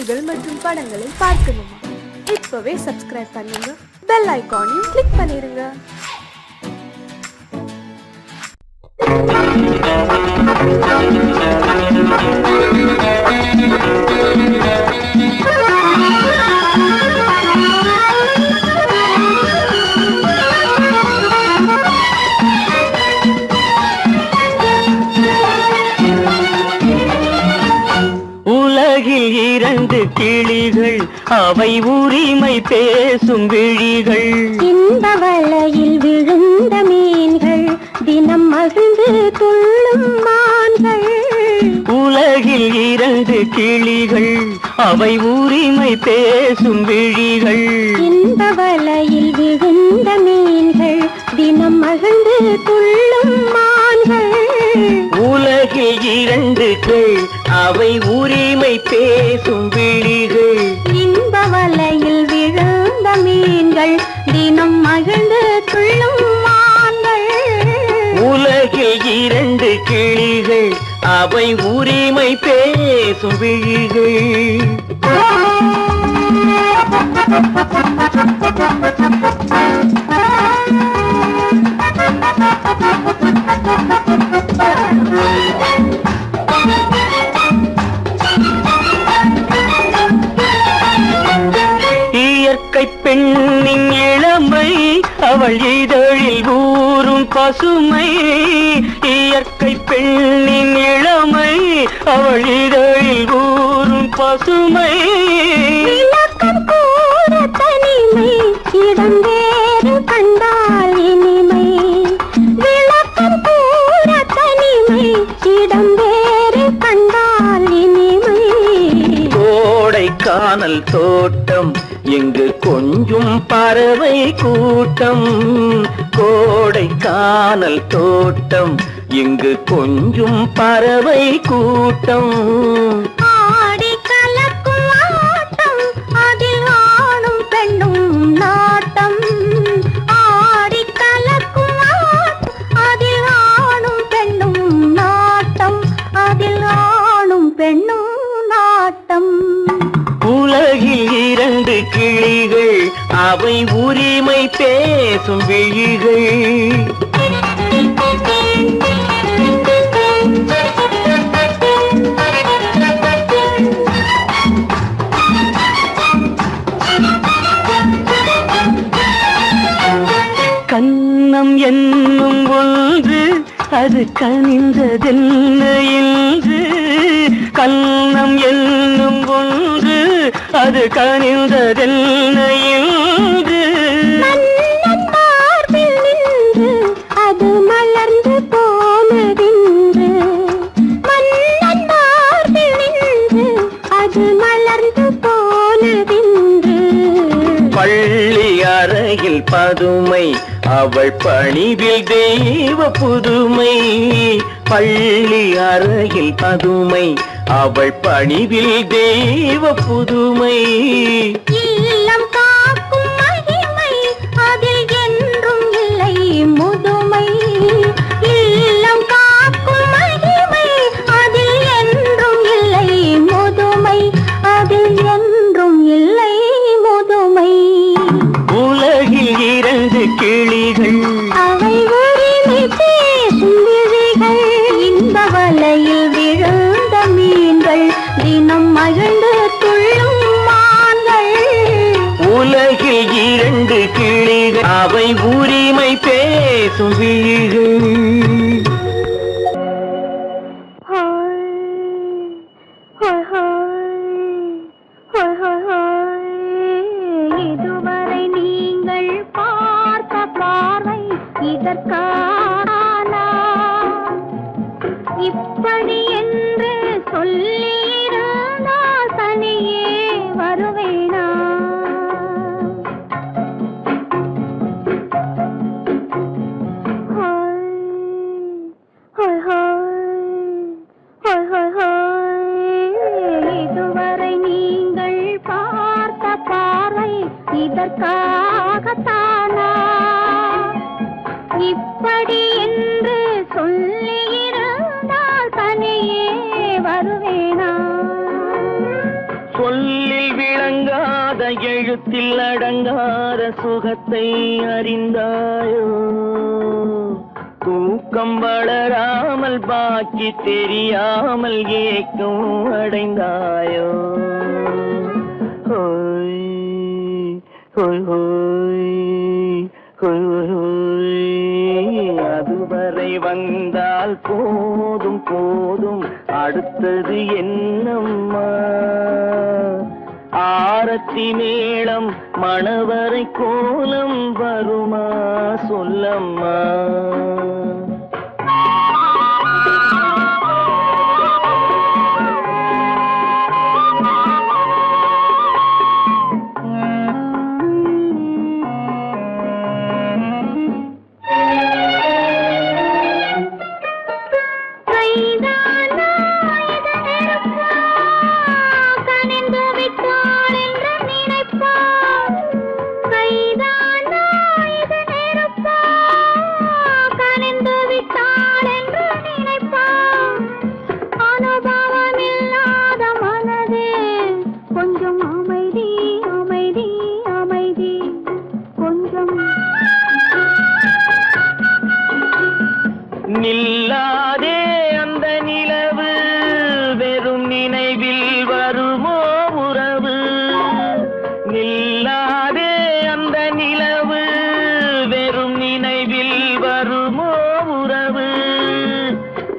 பாடல்கள் மற்றும் படங்களை பார்க்கணுமா? இப்பவே சப்ஸ்கிரைப் பண்ணுங்க, பெல் ஐகானையும் கிளிக் பண்ணிருங்க. உலகில் இரண்டு கிளிகள், அவை உரிமை பேசும் விழிகள். இந்த வலையில் விழுந்த மீன்கள், தினம் மகிழ்ந்து துள்ளும் மான்கள். உலகில் இரண்டு கிளிகள், அவை உரிமை பேசும் விழிகள். இந்த வலையில் விழுந்த மீன்கள், தினம் மகிழ்ந்து துள்ளும் மான்கள். உலகில் இரண்டு கிளை, அவை உரிமை பேசும் விழிகள். இந்த வலையில் விழுந்த மீன்கள், தினம் மகிழ்ந்து துள்ளும் மான்கள். உலகில் இரண்டு கிளிகள், அவை உரிமை பேசும் விழிகள். இயற்கை பெண்ணின் இளமை, அவள் இதழில் ஊறும் பசுமை. இயற்கை பெண்ணின் இளமை, அவள் இதழில் ஊறும் பசுமை. விளக்கம் கூற தனிமை, இடம் வேறு கண்டால் இனிமை. விளக்கம் கூற தனிமை, இடம் வேறு கண்டால் இனிமை. கோடைக்கானல் தோட்டம், எங்கு கொஞ்சும் பறவை கூட்டம். கோடைக்கானல் தோட்டம், எங்கு கொஞ்சும் பறவை கூட்டம். ஆடி கலக்கும் ஆட்டம், அதில் ஆணும் பெண்ணும் நாட்டம். ஆடி கலக்கும் ஆட்டம், அதில் ஆணும் பெண்ணும் நாட்டம். அதில் ஆணும் பெண்ணும் நாட்டம். உலகில் இரண்டு கிளிகள், அவை உரிமை பேசும் விழிகள். கன்னம் என்னும் ஒன்று, அது கனிந்ததென்ன என்று. கன்னம் என்னும் ஒன்று, அது கனிந்ததென்ன என்று. மன்னன் மார்பில் நின்று, அது மலர்ந்து போனதென்று. மன்னன் மார்பில் நின்று, அது மலர்ந்து போனதென்று. பள்ளி அறையில் பதுமை, அவள் பணிவில் தெய்வ புதுமை. பள்ளி அறையில் பதுமை, அவள் பணிவில் தெய்வ புதுமை. இல்லம் காக்கும் மகிமை, அதில் என்றும் இல்லை முதுமை. இல்லம் காக்கும் மகிமை, அதில் என்றும் இல்லை முதுமை. அதில் என்றும் இல்லை முதுமை. உலகில் இரண்டு கிளிகள், அவை உரிமை பேசும் விழிகள். இந்த வலையில் விழுந்த மீன்கள், தினம் மகிழ்ந்து துள்ளும் மான்கள். உலகில் இரண்டு கிளிகள், அவை உரிமை பேசும் விழிகள். இதுவரை நீங்கள் பார்த்த பார்வை இதற்கானா? இப்படி என்று சொல்லியிருந்தால் தனியே வருவேனா? இதுவரை நீங்கள் பார்த்த பார்வை இதற்காகத்தானா? இப்படி என்று சொல்லியிருந்தால் தனியே வருவேனா? சொல்லில் விளங்காத எழுத்தில் அடங்காத சுகத்தை அறிந்தாயோ தூக்கம் வளராமல் பாக்கி தெரியாமல் ஏக்கம் அடைந்தாயோ ஹோய் ஹோய் ஹோய் ஹோய் ஹோய் அதுவரை வந்தால் போதும் போதும் அடுத்தது என்னம்மா ஆரத்தி மேளம் மணவரை கோலம் வருமா சொல்லம்மா நில்லாதே அந்த நிலவு வெறும் நினைவில் வருமோ உறவு நில்லாதே அந்த நிலவு வெறும் நினைவில் வருமோ உறவு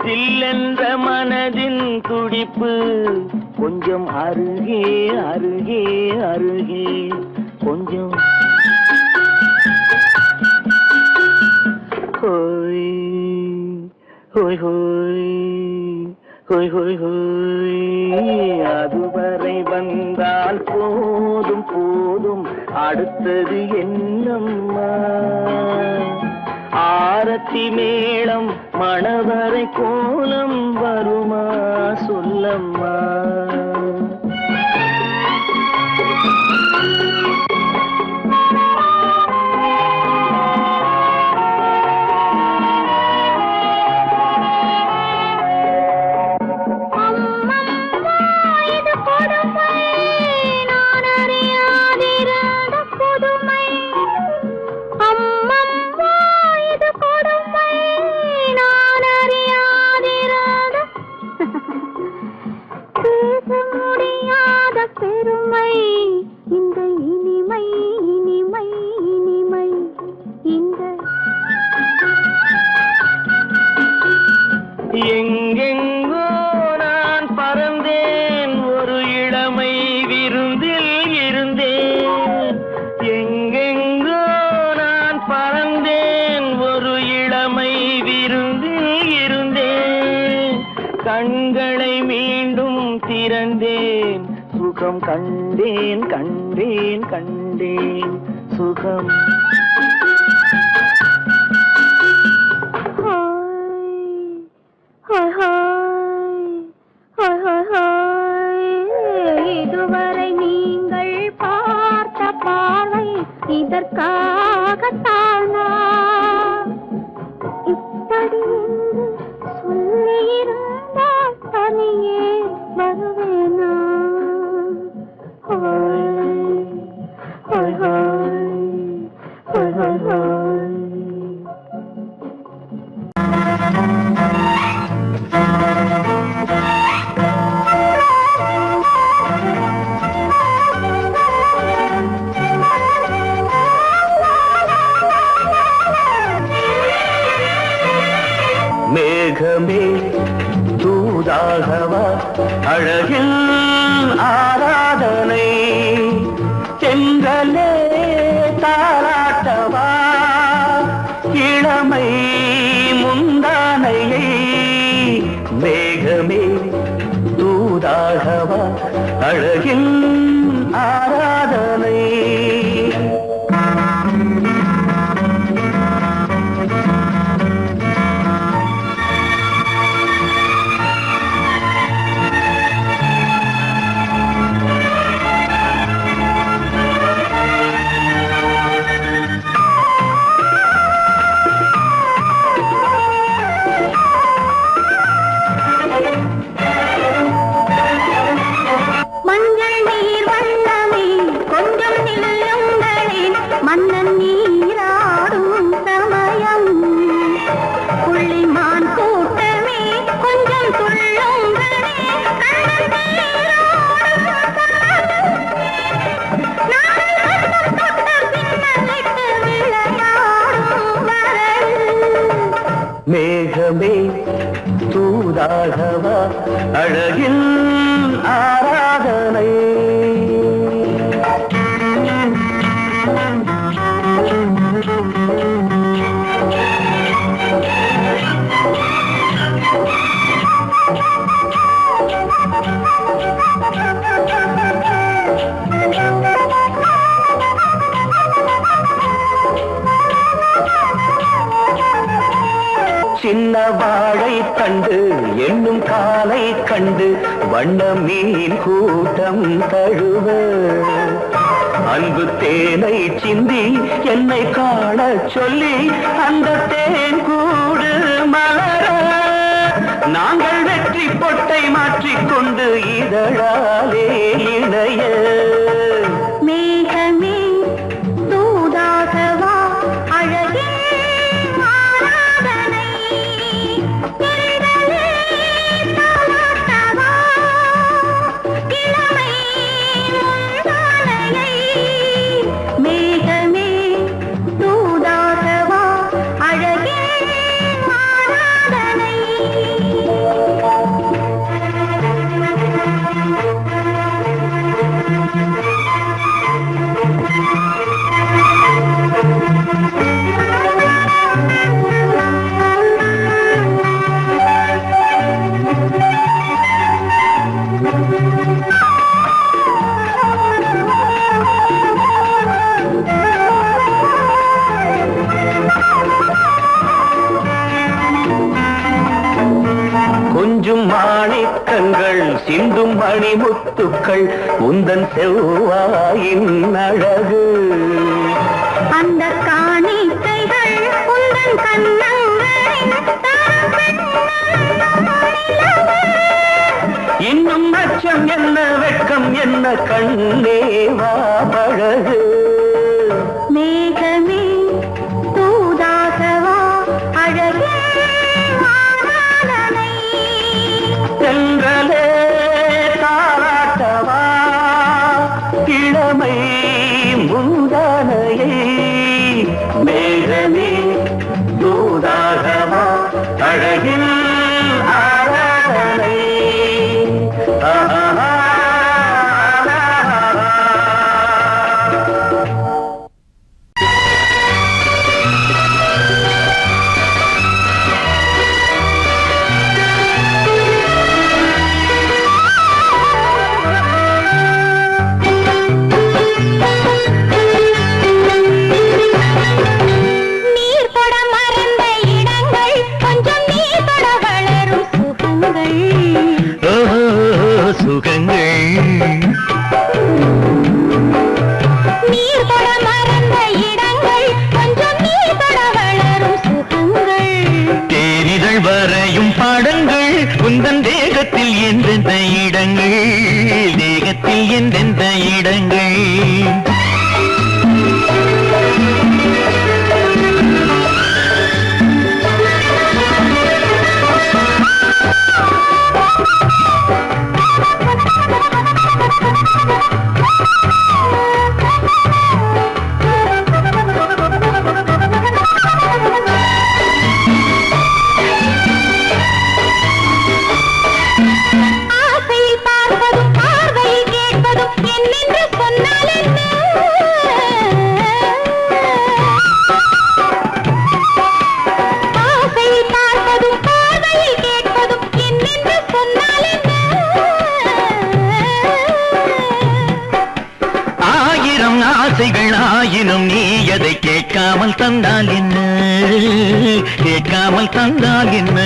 சில்லென்ற மனதின் துடிப்பு கொஞ்சம் அருகே அருகே அருகே கொஞ்சம் ஹோய் ஹோய் ஹோய் ஹோய் ஹோய் ஹோய் அதுவரை வந்தால் போதும் போதும் அடுத்தது என்னம்மா ஆரத்தி மேளம் மணவரை கோலம் வருமா சொல்லம்மா பெருமை இந்த இனிமை இனிமை இனிமை இந்த எங்கெங்கோ நான் பறந்தேன் ஒரு இளமை விருந்தில் இருந்தேன் எங்கெங்கோ நான் பறந்தேன் ஒரு இளமை விருந்தில் இருந்தேன் கண்களை மீண்டும் திறந்தேன் சுகம் கண்டேன் கண்டேன் கண்டேன் சுகம் இதுவரை நீங்கள் பார்த்த பார்வை இதற்காகத்தானா இப்படி சொல்லியிருந்தால் தனியே வருவேனா மேகமே தூதாகவா அழகில் ஆராதனை செங்கலே தாராட்டவா இளமை முந்தானையை மேகமே தூதாகவா அழகில் ஆராதனை மஞ்சள் வண்ண வாழை தண்டு என்னும் காலை கண்டு வண்ண மீன் கூட்டம் தழுவ அன்பு தேனை சிந்தி என்னை காண சொல்லி அந்த தேன் கூடு மலர நாங்கள் வெற்றி பொட்டை மாற்றிக்கொண்டு இதழாலே இணைய மேகமே தூதாகவா அழகே ஆராதனை திரளே தாலாட்டவா இளமை முந்தானையை மேகமே தூதாகவா அழகே ஆராதனை கொஞ்சும் மாணிக்கங்கள் சிந்தும் மணிமுத்துக்கள் உந்தன் செவ்வாயின் அழகு அந்த காணிக்கைகள் உந்தன் கண்ணங்களின் இன்னும் அச்சம் என்ன வெட்கம் என்ன கண்ணேவா பழகு மேகமே தூதாகவா அழகே ஆராதனை சென்றலே தாராட்டவா இளமை முந்தானையை மேகமே தூதாகவா அழகில் ஆராதனை நீர் தொட மறந்த இடங்கள் கொஞ்சம் நீர் தொட வளரும் சுகங்கள் சுகங்கள் நீர் தொட மறந்த இடங்கள் கொஞ்சம் நீர் தொட வளரும் சுகங்கள் தேரிதழ் வரையும் பாடங்கள் உந்தன் தேகத்தில் எந்தெந்த இடங்கள் தேகத்தில் எந்தெந்த இடங்கள் ஆசையில் பார்ப்பதும் பார்வையில் கேட்பதும் என்னென்று சொன்னால் என்ன ஆசையில் பார்ப்பதும் பார்வையில் கேட்பதும் என்னென்று சொன்னால் என்ன ஆயிரம் ஆசைகள் ஆயினும் நீ அதை கேட்காமல் தந்தால் என்ன கேட்காமல் தந்தால் என்ன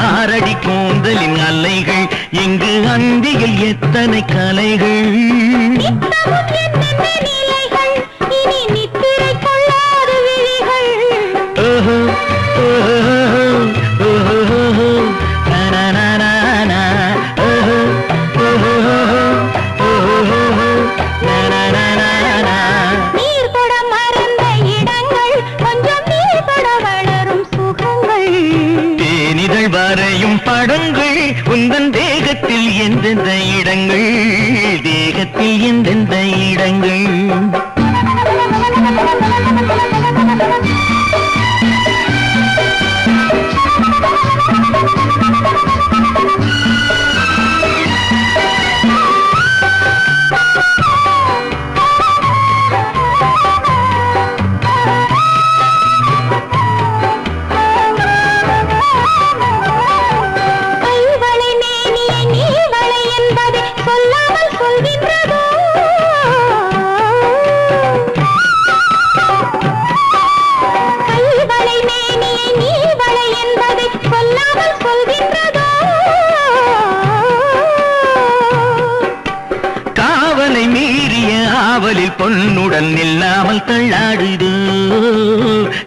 ஆரடி கூந்தலின் அலைகள் இங்கு அந்தியில் எத்தனை கலைகள் நித்தமும் என்னென்ன நிலைகள் இனி நித்திரை கொள்ளாத விழிகள் ஓஹோ ஓஹோ ஓஹோ நனனனனா ஓஹோ ஓஹோ ஓஹோ நனனனனா நீர் தொட மறந்த இடங்கள் கொஞ்சம் நீர் தொட வளரும் சுகங்கள் தேனிதழ் வரையும் படங்கள் உந்தன் தேகத்தில் எந்தெந்த இடங்கள் தேகத்தில் எந்தெந்த இடங்கள் கைவளை மேனியை நீவளை என்பதை சொல்லாமல் சொல்கின்றதோ கைவளை மேனியை நீவளை காவலில் பொன்னுடன் நில்லாமல் தள்ளாடுதோ,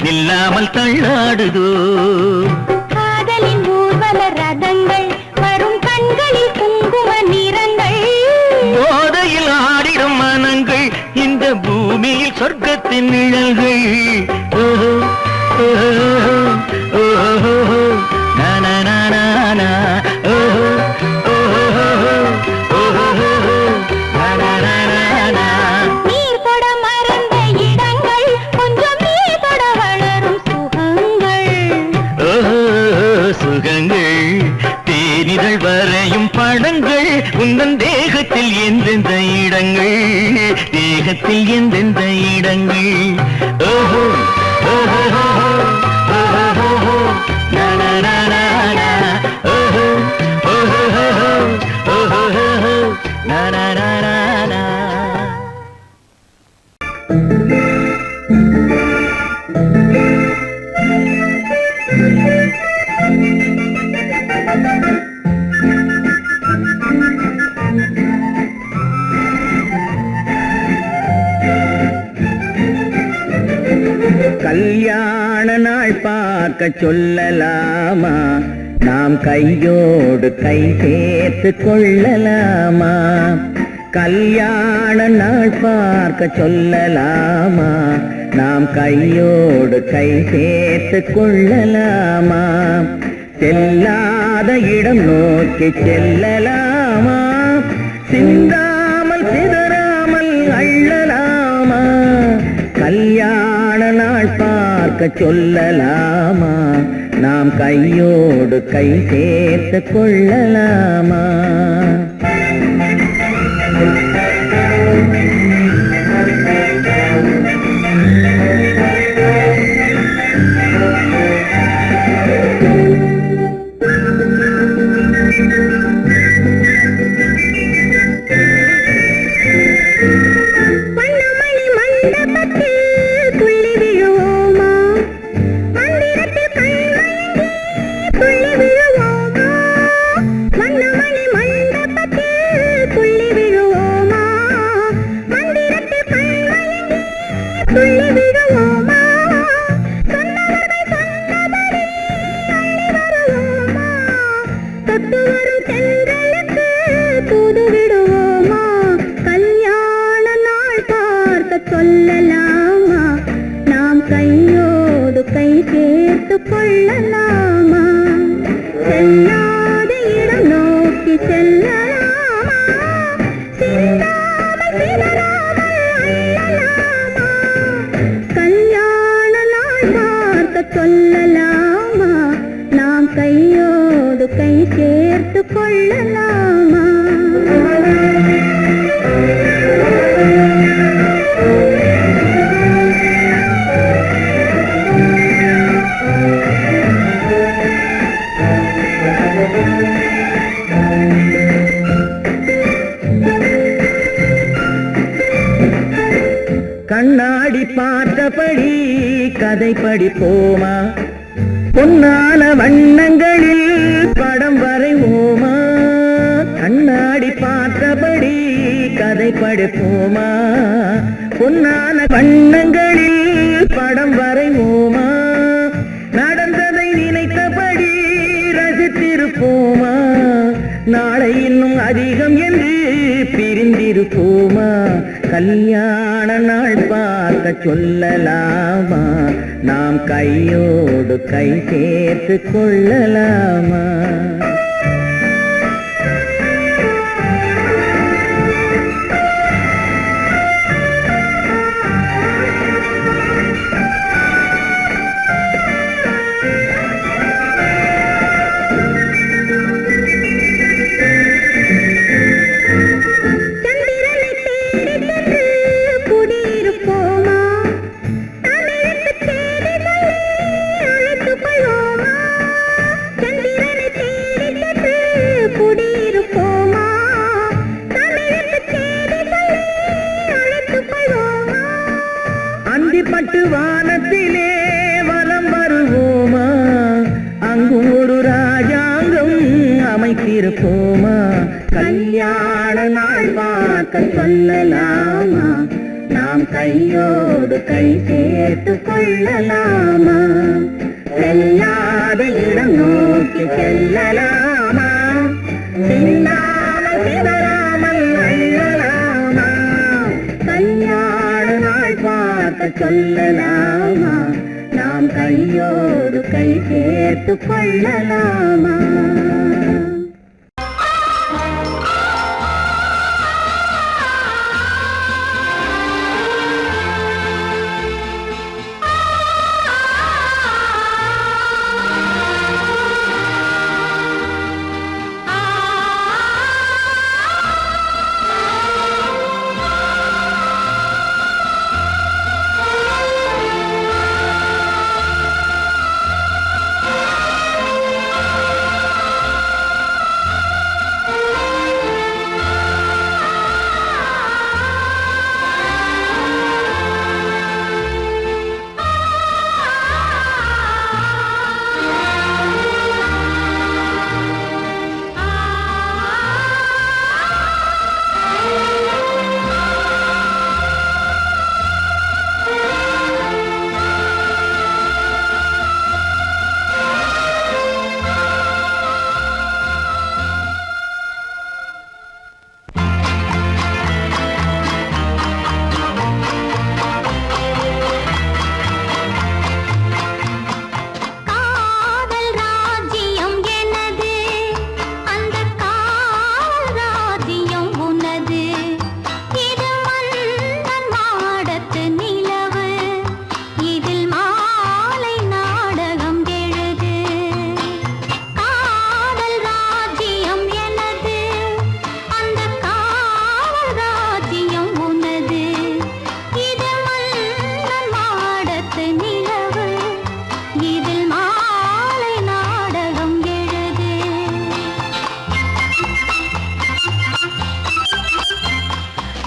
நில்லாமல் தள்ளாடுதோ. காதலின் ஊர்வல ரதங்கள் வரும் கண்களில் குங்கும நிறங்கள், போதையில் ஆடிடும் மனங்கள் இந்த பூமியில் சொர்க்கத்தின் நிழல்கள். ஓஹோ ஓஹோ ஓஹோ நனநனநன ஓஹோ ஓஹோ ஓஹோ நனநனநன. நீர் தொட மறந்த இடங்கள் கொஞ்சம் நீர் தொட வளரும் சுகங்கள். ஓஹோ சுகங்கள் தேனிதழ் வரையும் படங்கள் உந்தன் தேகத்தில் எந்தெந்த இடங்கள், தேகத்தில் எந்தெந்த இடங்கள். ஓஹோ ஓஹோ ஓஹோ நனநனநன ஓஹோ ஓஹோ ஓஹோ நனநனநன. கல்யாண நாள் பார்க்க சொல்லலாமா, நாம் கையோடு கை சேர்த்து கொள்ளலாமா. கல்யாண நாள் பார்க்க சொல்லலாமா, நாம் கையோடு கை சேர்த்து கொள்ளலாமா. செல்லாத இடம் நோக்கி செல்லலாமா, சிந்தாமல் சிதறாமல் அள்ளலாமா. கல்யாண நாள் பார்க்க சொல்லலாமா, நாம் கையோடு கை சேர்த்து கொள்ளலாமா. சொல்லலாமா, நாம் கையோடு கை சேர்த்து கொள்ளலாமா. செல்லாத இடம் நோக்கி செல்லலாமா, சிந்தாமல் சிதறாமல் அள்ளலாமா. கல்யாண நாள் பார்க்க சொல்லலாமா, நாம் கையோடு கை சேர்த்து கொள்ளலாமா. கண்ணாடி பார்த்தபடி கதை படிப்போமா, பொன்னான வண்ணங்களில் படம் வரைவோமா. கண்ணாடி பார்த்தபடி கதை படிப்போமா, பொன்னான வண்ணங்களில் படம் வரைவோமா. நடந்ததை நினைத்தபடி ரசித்திருப்போமா, நாளை இன்னும் அதிகம் என்று பிரிந்திருப்போமா. கல்யாண நாள் பார்க்க சொல்லலாமா, நாம் கையோடு கை சேர்த்து கொள்ளலாமா. பட்டு வானத்திலே வலம் வருவோமா, அங்கு ஒரு ராஜாங்கம் அமைத்திருப்போமா. கல்யாண நாள் பார்க்க சொல்லலாமா, நாம் கையோடு கை சேர்த்து கொள்ளலாமா? செல்லாத இடம் நோக்கி செல்லலாமா? சின்னாமல் சிதறாமல் அள்ளலாமா? கல்யாண நாள் பார்த்து சொல்லலாமா? நாம் கையோடு கை சேர்த்து கொள்ளலாமா?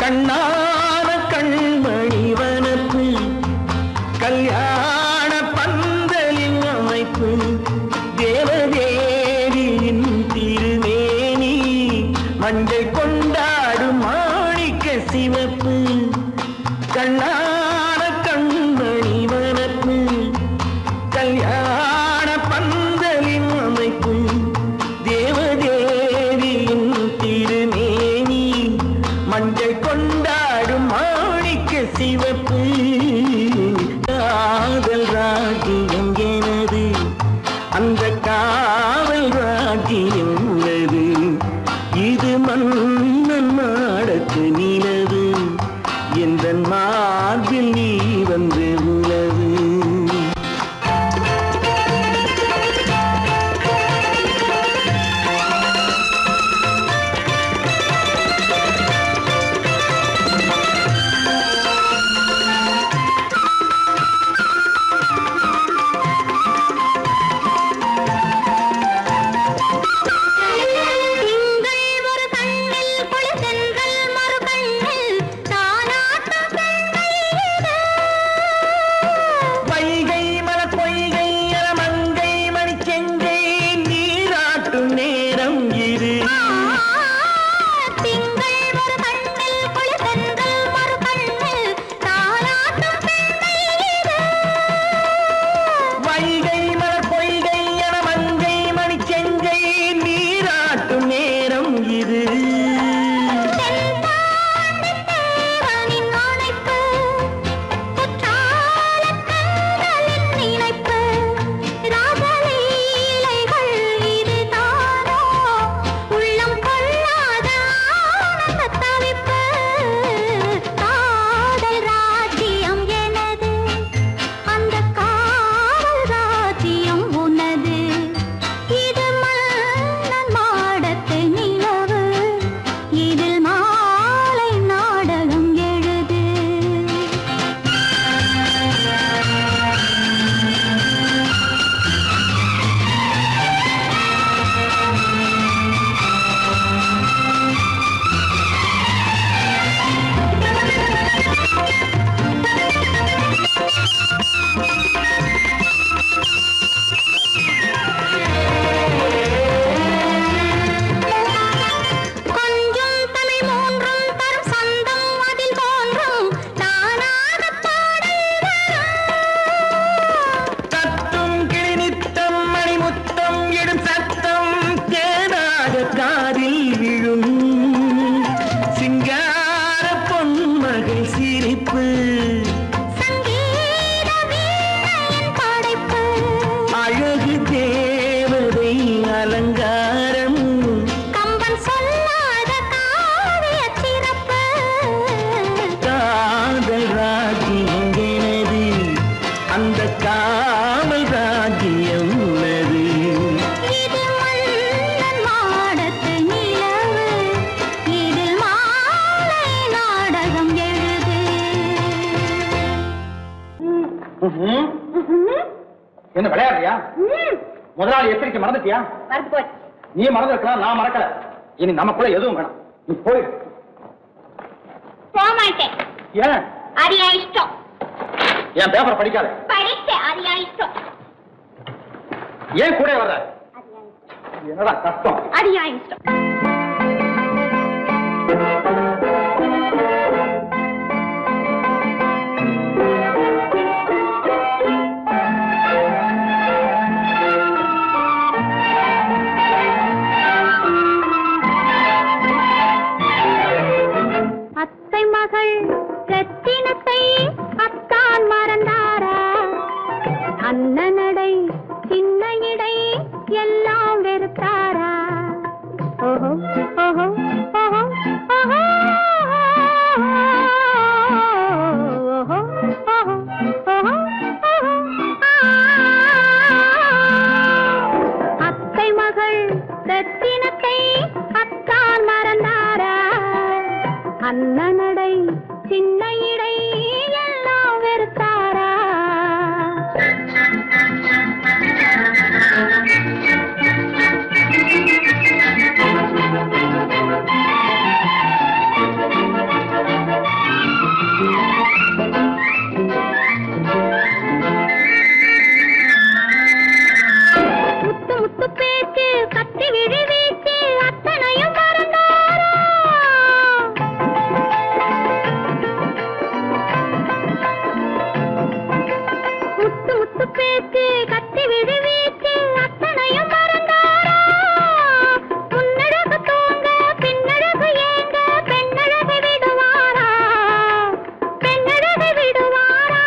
கண்ணான கண்மணி வனப்பு கல்யாண பந்தலின் அமைப்பு தேவதேவியின் திருமேனி மஞ்சள் கொண்டாடும் மாணிக்க சிவப்பு. கண்ணான கண்மணி வனப்பு கல்யாண பந்தலின் அமைப்பு தேவதேவியின் திருமேனி மஞ்சள் கொண்டாடும் மாணிக்க சிவப்பு. காதல் ராஜ்யம் எனது அந்த காவல் ராஜ்யம் உள்ளது. இது மன்னன் மாடத்து நிலவு எந்த மார்பில் நீ வந்து உலவு. என்ன விளையாடுறியா? முதலாளி எச்சரிக்கை மறந்துட்டியா? மறந்து போச்சு. நீ மறந்துருக்கலாம், நான் மறக்கல. இனி நமக்குள்ள எதுவும் வேணாம், நீ போய். போக மாட்டேன். ஏன்? அது என் இஷ்டம். என் பேப்பரை படிக்காத. படிச்சேன், அது என் இஷ்டம். ஏன் கூட வர்ற? என்னடா கஷ்டம்? அது என் இஷ்டம். ரத்தினத்தை அத்தான் மறந்தாரா? அண்ணனடை சின்ன இடை எல்லாம் வெறுத்தாரா? ஓஹோ ஓஹோ ஓஹோ ஓஹோ ஓஹோ ஓஹோ அத்தை மகள் ரத்தினத்தை அத்தான் மறந்தாரா? அண்ணனடை சின்ன இடை எல்லாம் வெறுத்தாரா? முத்து முத்து பேச்சு கத்தி விழி வீச்சு அத்தனையும் மறந்தாரா? முத்து முத்து பேச்சு கத்தி விழி வீச்சு அத்தனையும் மறந்தாரா? முன்னழகு தூங்க பின்னழகு ஏங்க பெண்ணழகு விடுவாரா? பெண்ணழகு விடுவாரா?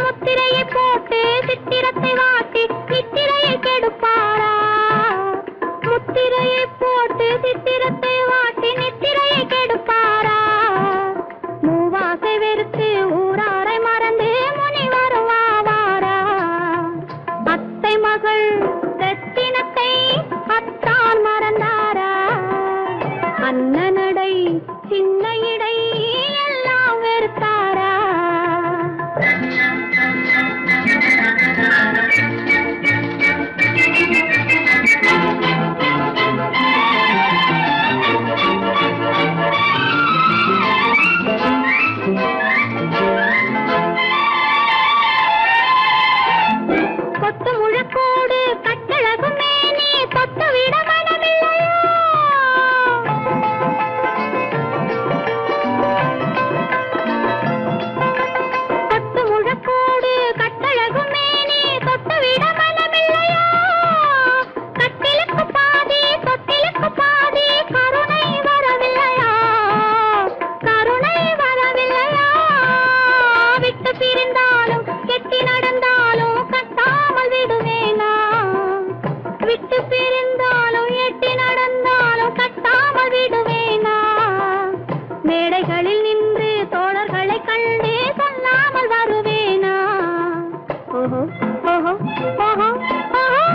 முத்திரையை போட்டு சித்திரத்தை வாட்டி சித்திரையை கெடுப்பாரா? முத்திரையை போட்டு சித்திரத்தை வாட்டி நித்திரையை கெடுப்பாரா? மூவாசை வெறுத்து ஊராரை மறந்து முனி வருவாரா? அத்தை மகள் ரத்தினத்தை அத்தான் மறந்தாரா? அண்ணனடை சின்ன இடை எல்லாம் வெறுத்தாரா? கொத்து முழக்கோடு கட்டழகு மேனி தொட்டு விட மனமில்லையோ? கொத்து முழக்கோடு கட்டழகு மேனி தொட்டு விட மனமில்லையோ? கட்டிலுக்கு பாதி தொட்டிலுக்கு பாதி கருணை வரவில்லையா? கருணை வரவில்லையா? விட்டு பிரிந்தாலும் கெட்டி நடந்தாலும் கட்டாமல் விடுவேனா? விட்டு பிரிந்தாலும் எட்டி நடந்தாலும் கட்டாமல் விடுவேனா? மேடைகளில் நின்று தோழர்களை கண்டு சொல்லாமல் வருவேனா? ஓஹோ ஓஹோ ஓஹோ ஓஹோ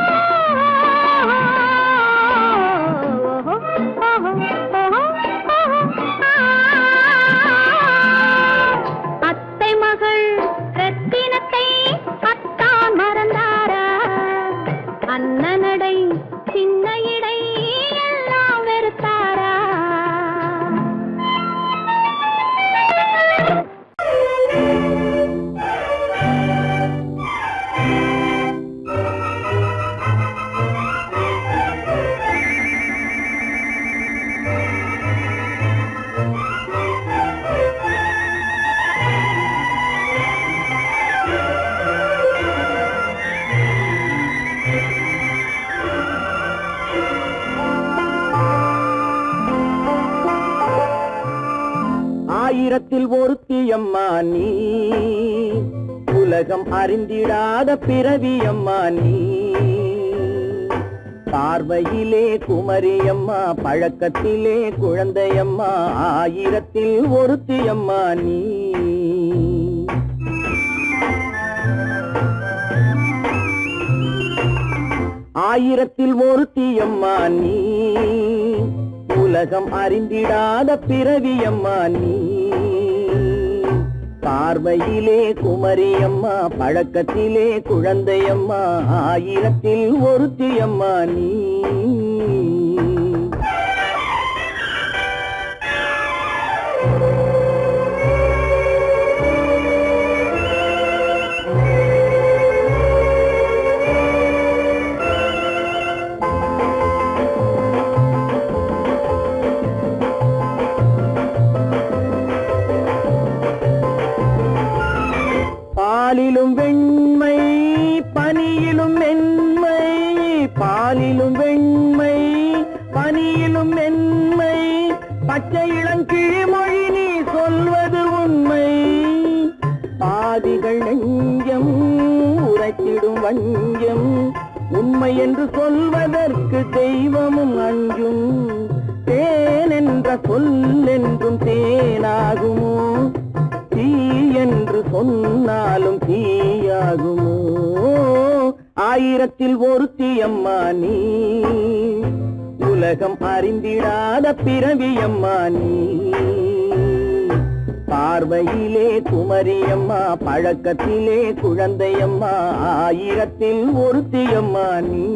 ஓஹோ ஓஹோ ஓஹோ அத்தை மகள் ரத்தினத்தை அத்தான் மறந்தாரா? அண்ணனடை சின்ன இடை எல்லாம் வெறுத்தாரா? ஆயிரத்தில் ஒருத்தியம்மா நீ, உலகம் அறிந்திடாத பிறவியம்மா நீ. பார்வையிலே குமரியம்மா, பழக்கத்திலே குழந்தையம்மா, ஆயிரத்தில் ஒருத்தியம்மா நீ. ஆயிரத்தில் ஒருத்தியம்மா நீ, உலகம் அறிந்திடாத பிறவியம்மா நீ. பார்வையிலே குமரியம்மா, பழக்கத்திலே குழந்தையம்மா, ஆயிரத்தில் ஒருத்தியம்மா நீ. பாலிலும் வெண்மை பனியிலும் மென்மை, பாலிலும் வெண்மை பனியிலும் மென்மை, பச்சை இளங்கிழிமொழி நீ சொல்வது உண்மை. பாதிகள் நெஞ்சம் உரைத்திடும் வஞ்சம், உண்மை என்று சொல்வதற்கு தெய்வமும் அஞ்சும். தேன் என்ற சொல் என்றும் தேனாகுமோ, தீ என்று சொன்னாலும் தீயாகுமோ. ஆயிரத்தில் ஒருத்தியம்மா நீ, உலகம் அறிந்திடாத பிறவியம்மா நீ. பார்வையிலே குமரியம்மா, பழக்கத்திலே குழந்தையம்மா, ஆயிரத்தில் ஒருத்தியம்மா நீ.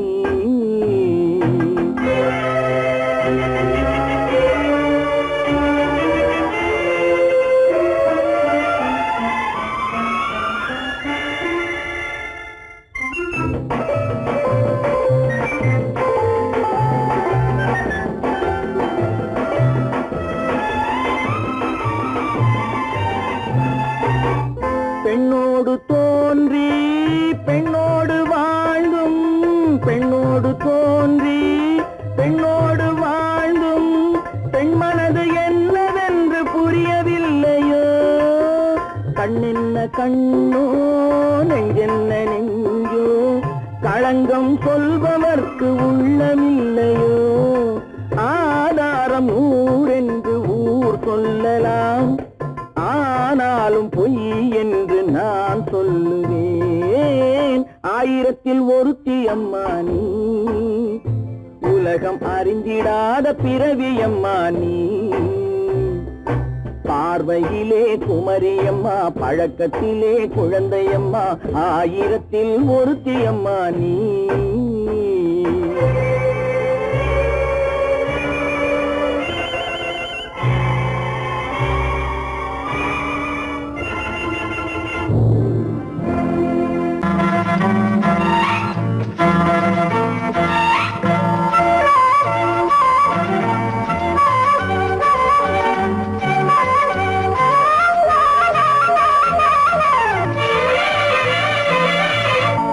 பெண்ணோடு தோன்றி பெண்ணோடு வாழ்ந்தும், பெண்ணோடு தோன்றி பெண்ணோடு வாழ்ந்தும், பெண்மனது என்னவென்று புரியவில்லையோ. கண்ணென்ன கண்ணோ, நெஞ்சென்ன நெஞ்சோ, களங்கம் சொல்பவர்க்கு உள்ளமில்லையோ. ஆதாரம் ஊரென்று ஊர் சொல்லலாம், ஆனாலும் பொய் என்று நான் சொல்லுவேன். ஆயிரத்தில் ஒருத்தியம்மா நீ, உலகம் அறிந்திடாத பிறவியம்மா நீ. பார்வையிலே குமரியம்மா, பழக்கத்திலே குழந்தையம்மா, ஆயிரத்தில் ஒருத்தியம்மா நீ.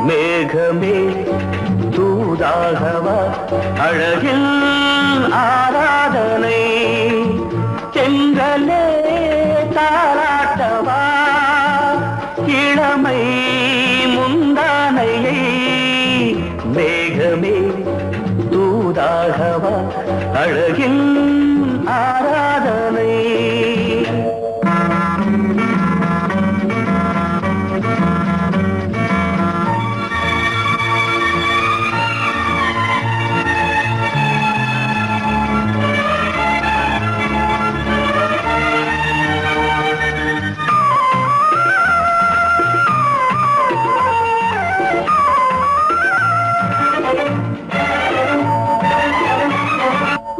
மேகமே தூதாகவா, அழகில் ஆராதனை, செங்கலே தாராட்டவா, இளமை முந்தானையை. மேகமே தூதாகவா, அழகில் ஆராதனை.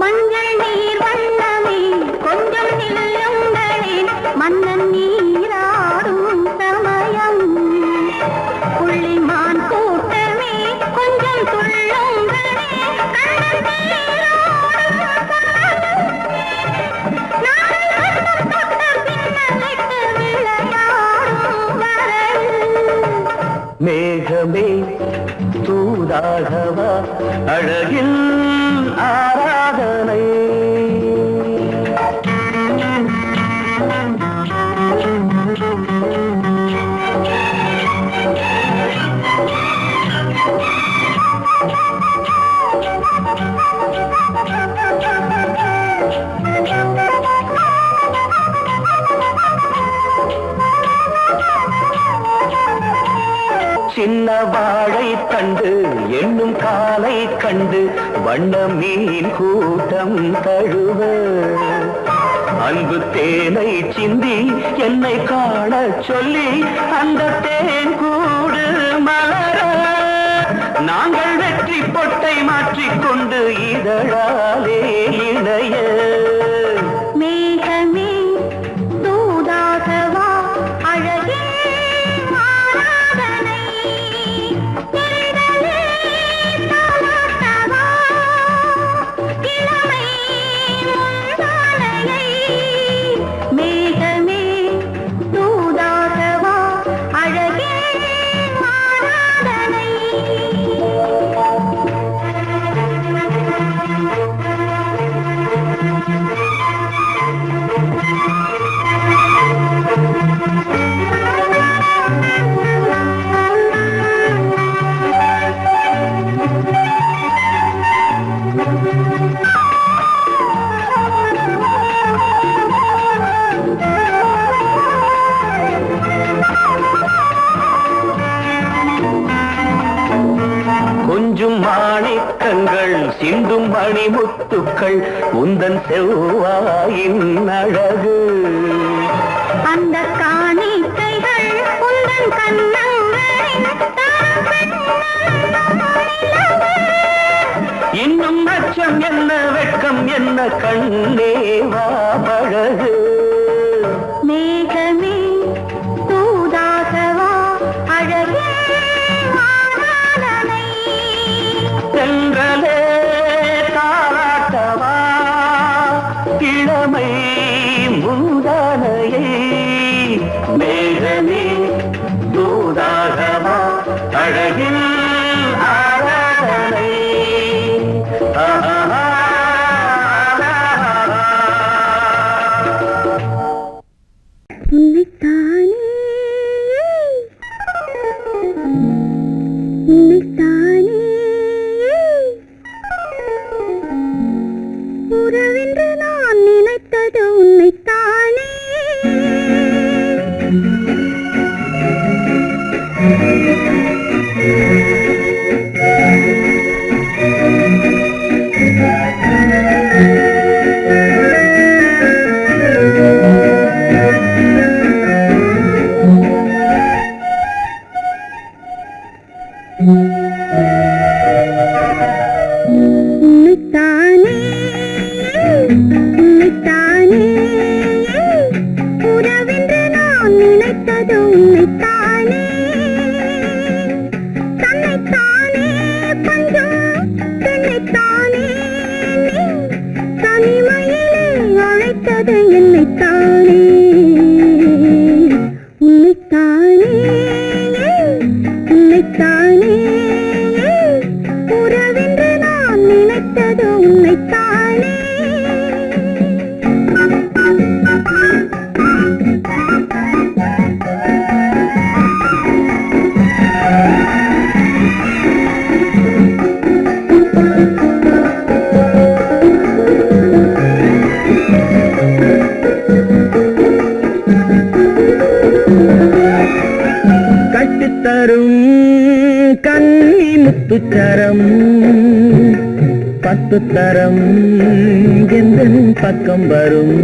மஞ்சள் நீர் வண்ணமே கொஞ்சம் நில்லுங்களே, மன்னன் நீராடும் சமயம். புள்ளிமான் கூட்டமே கொஞ்சம் துள்ளுங்களே, கண்ணன் நீராடும் சமயம். நாளை வண்ணம் தொட்ட பின்னலிட்டு விளையாடும் வரல். மேகமே தூதாகவா, அழகில் ஆராதனை. சின்ன வாழை தண்டு என்னும் காலை கண்டு வண்ண மீன் கூட்டம் தழுவ, அன்பு தேனை சிந்தி என்னை காண சொல்லி அந்த தேன் கூடு மலர நாங்கள் வெற்றி பொட்டை மாற்றிக்கொண்டு இதழாலே இணைய மேகமே தூதாகவா அழகே ஆராதனை எழிலே தாலாட்டவா இளமை முந்தானையை மேகமே தூதாகவா அழகே ஆராதனை கொஞ்சும் மாணிக்கங்கள் சிந்தும் மணிமுத்துக்கள் உந்தன் செவ்வாயின் அழகு அந்த காணிக்கைகள் உந்தன் கண்ணங்களின் இன்னும் அச்சம் என்ன வெட்கம் என்ன கண்ணேவா பழகு மேகமே தூதாகவா அழகே ஆராதனை சென்றலே தாராட்டவா இளமை முந்தானையை மேகமே தூதாகவா அழகில் ஆராதனை உன்னைத்தானே உறவென்று நான் நினைத்தது உன்னைத்தானே உன்னைத்தானே உன்னைத்தானே உறவென்று நான் நினைத்தது உன்னைத்தானே தன்னைத்தானே பஞ்சம் தன்னைத்தானே தனிமையிலே அழைத்தது என்னைத்தானே உன்னைத்தானே உன்னைத்தானே உறவென்று நான் நினைத்தது உன்னைத்தானே கட்டித்தரும் கண்ணி முத்துச்சரம் 10 தரம் எந்தன் பக்கம் வரும்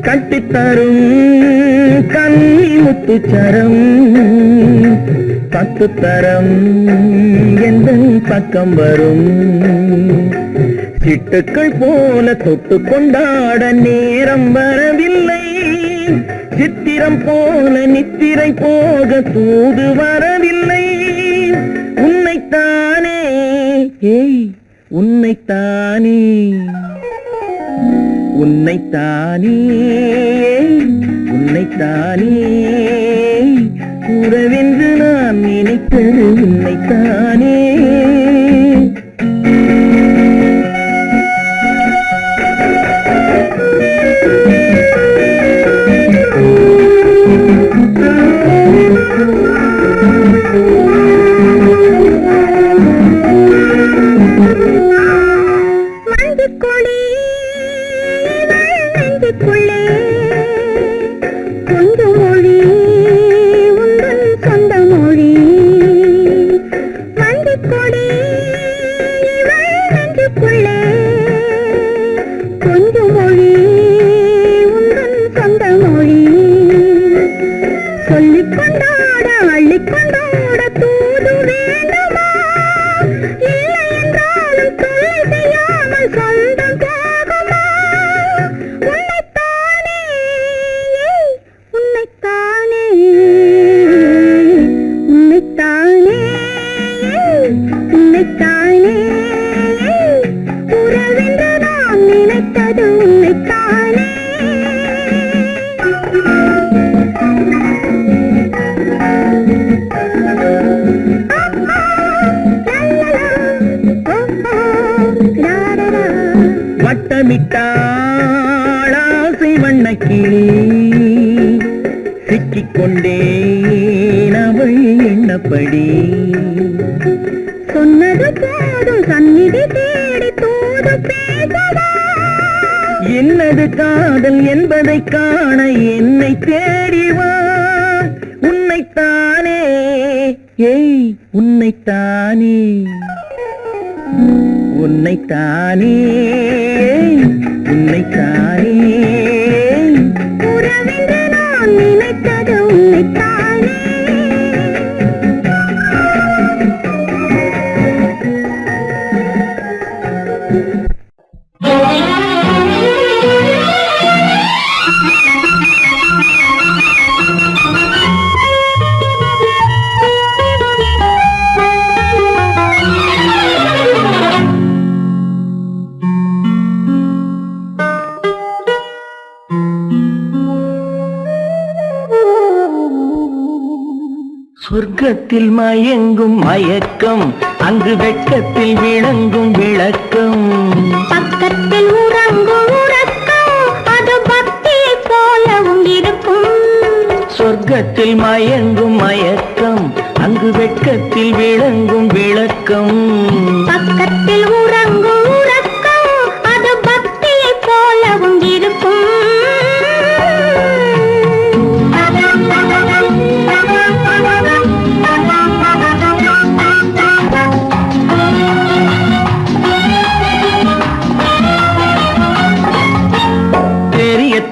கட்டித்தரும் கண்ணி முத்துச்சரம் 10 தரம் எந்தன் பக்கம் வரும் சிட்டுக்கள் போல தொட்டு கொண்டாட நேரம் வரவில்லை சித்திரம் போல நித்திரை போக தூது வரவில்லை உன்னைத்தானே ஏய் உன்னைத்தானே உன்னைத்தானே உன்னைத்தானே உறவென்று நான் நினைத்தது உன்னைத்தானே மஞ்சக்கொடி நெஞ்சுக்குள்ளே கொஞ்சம் மொழி உங்கள் சொந்த மொழி மஞ்சக்கொடி நெஞ்சுக்குள்ளே கொஞ்சம் மொழி வண்ணக்கிளி சிக்கிக்கொண்டேன் அவள் எண்ணப்படி. சொன்னது போதும் சந்நிதி தேடி தூது பேசவா? என்னது காதல் என்பதை காண என்னை தேடிவா. உன்னைத்தானே ஏய் உன்னைத்தானே உன்னைத்தானே உன்னைத்தானே உறவென்று நான் நினைத்தது உன்னைத்தானே. சொர்க்கத்தில் மயங்கும் மயக்கம் அங்கு வெட்கத்தில் விளங்கும் விளக்கம். பக்கத்தில் உறங்கும் உறக்கம் அது பக்தியை போலவும் இருக்கும். சொர்க்கத்தில் மயங்கும் மயக்கம் அங்கு வெட்கத்தில் விளங்கும் விளக்கம். பக்கத்தில் உறங்கும் உறக்கம் அது பக்தியை போலவும் இருக்கும்.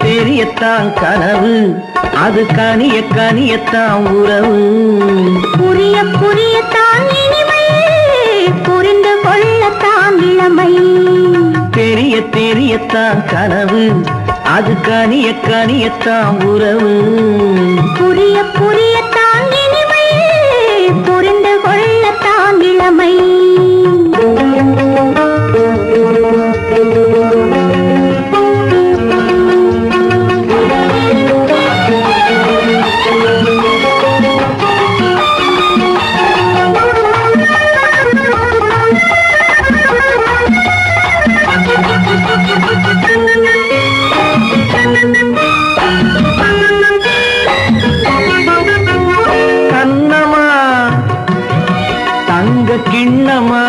தெரியத்தான் கனவு அது கனிய கனியத்தான் உறவு. புரிய புரியத்தான் இனிமை புரிந்து கொள்ளத்தான் இளமை. தெரியத்தான் கனவு அது கனிய கனியத்தான் உறவு. புரிய புரியத்தான் இனிமை புரிந்து கொள்ளத்தான் இளமை. கண்ணமா தங்க கிண்ணமா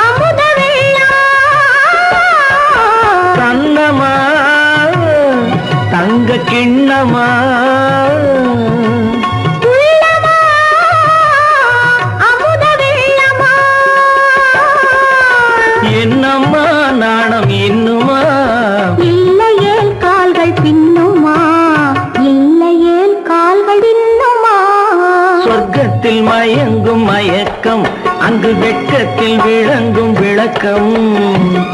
அமுத கண்ணமா தங்க கிண்ணமா அமுத வெள்ளமா. என்னம்மா நாணம் இன்னுமா. இல்லையேல் கால்கள் பின்னுமா இல்லையேல் கால்கள் இன்னுமா. சொர்க்கத்தில் மயங்கும் மயக்கம் அங்கு வெட்கத்தில் விளங்கும் விளக்கம்.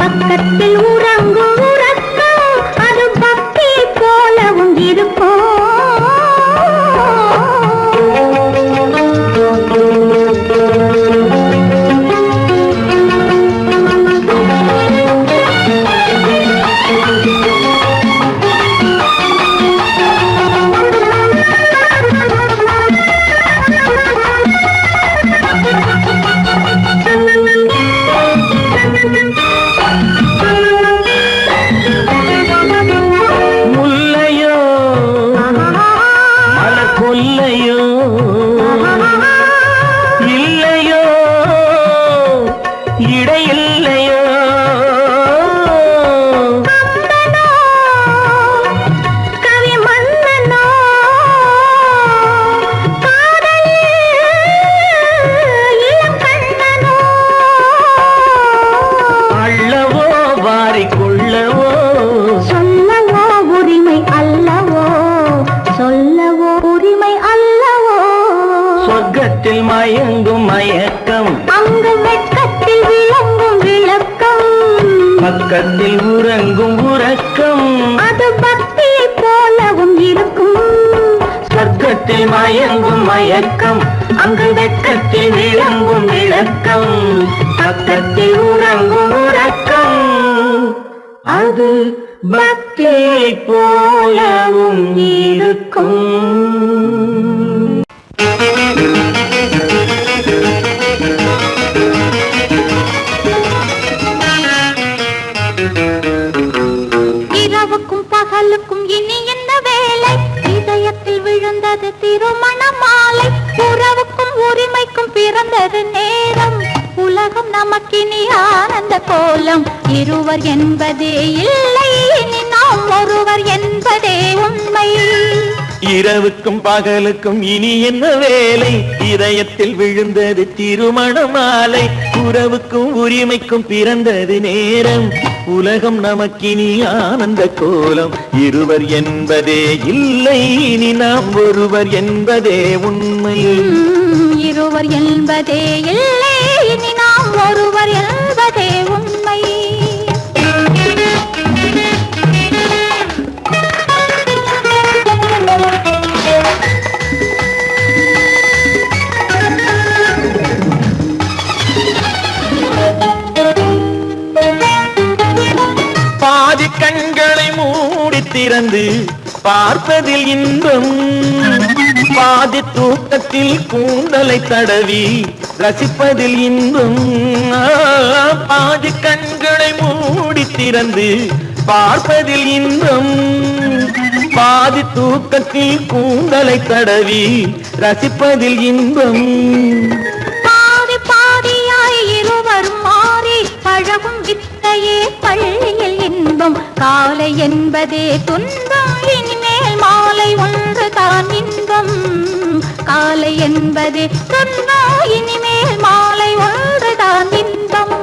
பக்கத்தில் உறங்கும் உறக்கம் அது பக்தியை போலவும் இருக்கும். முல்லையோ மலர் கொல்லையோ இல்லையோ இடையில்லையோ. கவி மன்னனோ காதலில் இளம் கண்ணனோ. அள்ளவோ வாரிக்கொள்ளவோ சொல்லவோ உரிமை அல்லவோ சொல்லவோ உரிமை அல்லவோ. சொர்க்கத்தில் மயங்கும் மயக்கம் அங்கு வெட்கத்தில் விளங்கும் விளக்கம். பக்கத்தில் உறங்கும் உறக்கம். அது பக்தியை போலவும் இருக்கும். சொர்க்கத்தில் மயங்கும் மயக்கம் அங்கு வெட்கத்தில் விளங்கும் விளக்கம். பக்கத்தில் உறங்கும் உறக்கம். அது பக்தியை போலவும் இருக்கும். நமக்கினி ஆனந்த கோலம் இருவர் என்பதே இல்லை இனி நாம் ஒருவர் என்பதே உண்மை இரவுக்கும் பகலுக்கும் இனி என்ன வேலை இதயத்தில் விழுந்தது திருமண மாலை உறவுக்கும் உரிமைக்கும் பிறந்தது நேரம் உலகம் நமக்கினி ஆனந்த கோலம் இருவர் என்பதே இல்லை இனி நாம் ஒருவர் என்பதே உண்மை இருவர் என்பதே இல்லை இனி நாம் ஒருவர் என்பதே உண்மை பாதி கண்களை மூடி திறந்து பார்ப்பதில் இன்பம் பாதி தூக்கத்தில் கூந்தலை தடவி ரசிப்பதில் இன்பம் பாதி கண்களை மூடி திறந்து பார்ப்பதில் இன்பம் பாதி தூக்கத்தில் கூந்தலை தடவி ரசிப்பதில் இன்பம் பாதி பாதியாய் இருவர் மாறி பழகும் வித்தையே பள்ளியில் இன்பம் காலை என்பதே துன்பம் இனிமேல் மாலை ஒன்றுதான் இன்பம் காலை என்பதே துன்பம் இனிமேல் மாலை ஒன்றுதான் இன்பம்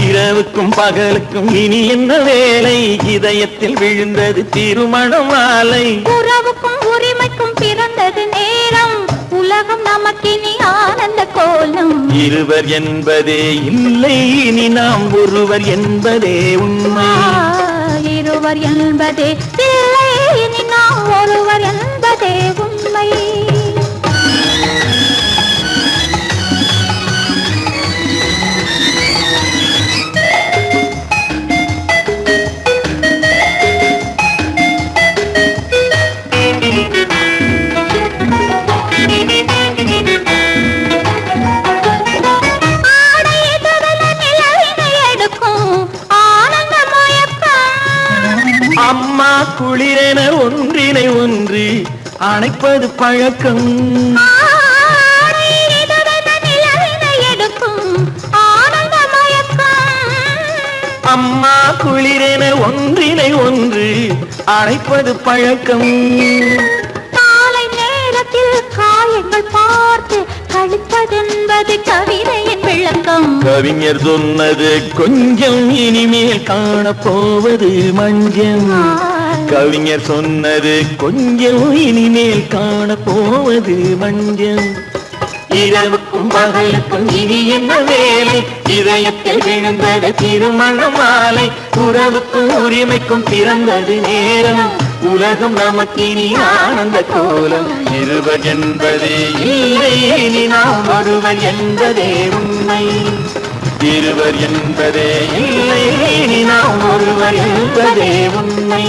இரவுக்கும் பகலுக்கும் இனி என்ன வேலை இதயத்தில் விழுந்தது திருமண மாலை உறவுக்கும் உரிமைக்கும் பிறந்தது நேரம் உலகம் நமக்கினி ஆனந்த கோலம் இருவர் என்பதே இல்லை இனி நாம் ஒருவர் என்பதே உண்மை இருவர் என்பதே இல்லை இனி நாம் ஒருவர் என்பதே உண்மை அம்மா குளிரென ஒன்றினை ஒன்று அணைப்பது பழக்கம் அம்மா குளிரென ஒன்றினை ஒன்று அணைப்பது பழக்கம் காலை நேரத்தில் காயங்கள் பார்த்து கழிப்பதென்பது கவிதையின் விளக்கம் கவிஞர் சொன்னது கொஞ்சம் இனிமேல் காணப்போவது மஞ்சம் கவிஞர் சொன்னது கொஞ்சம் இனிமேல் காணப்போவது மஞ்சம் இரவுக்கும் பகலுக்கும் இனி என்ன வேலை இதயத்தில் விழுந்தது திருமண மாலை உறவுக்கும் உரிமைக்கும் பிறந்தது நேரம் உலகம் நமக்கினி ஆனந்த கோலம் இருவர் என்பதே இல்லை இனி நாம் ஒருவர் என்பதே உண்மை இருவர் என்பதே இல்லை இனி நாம் ஒருவர் என்பதே உண்மை.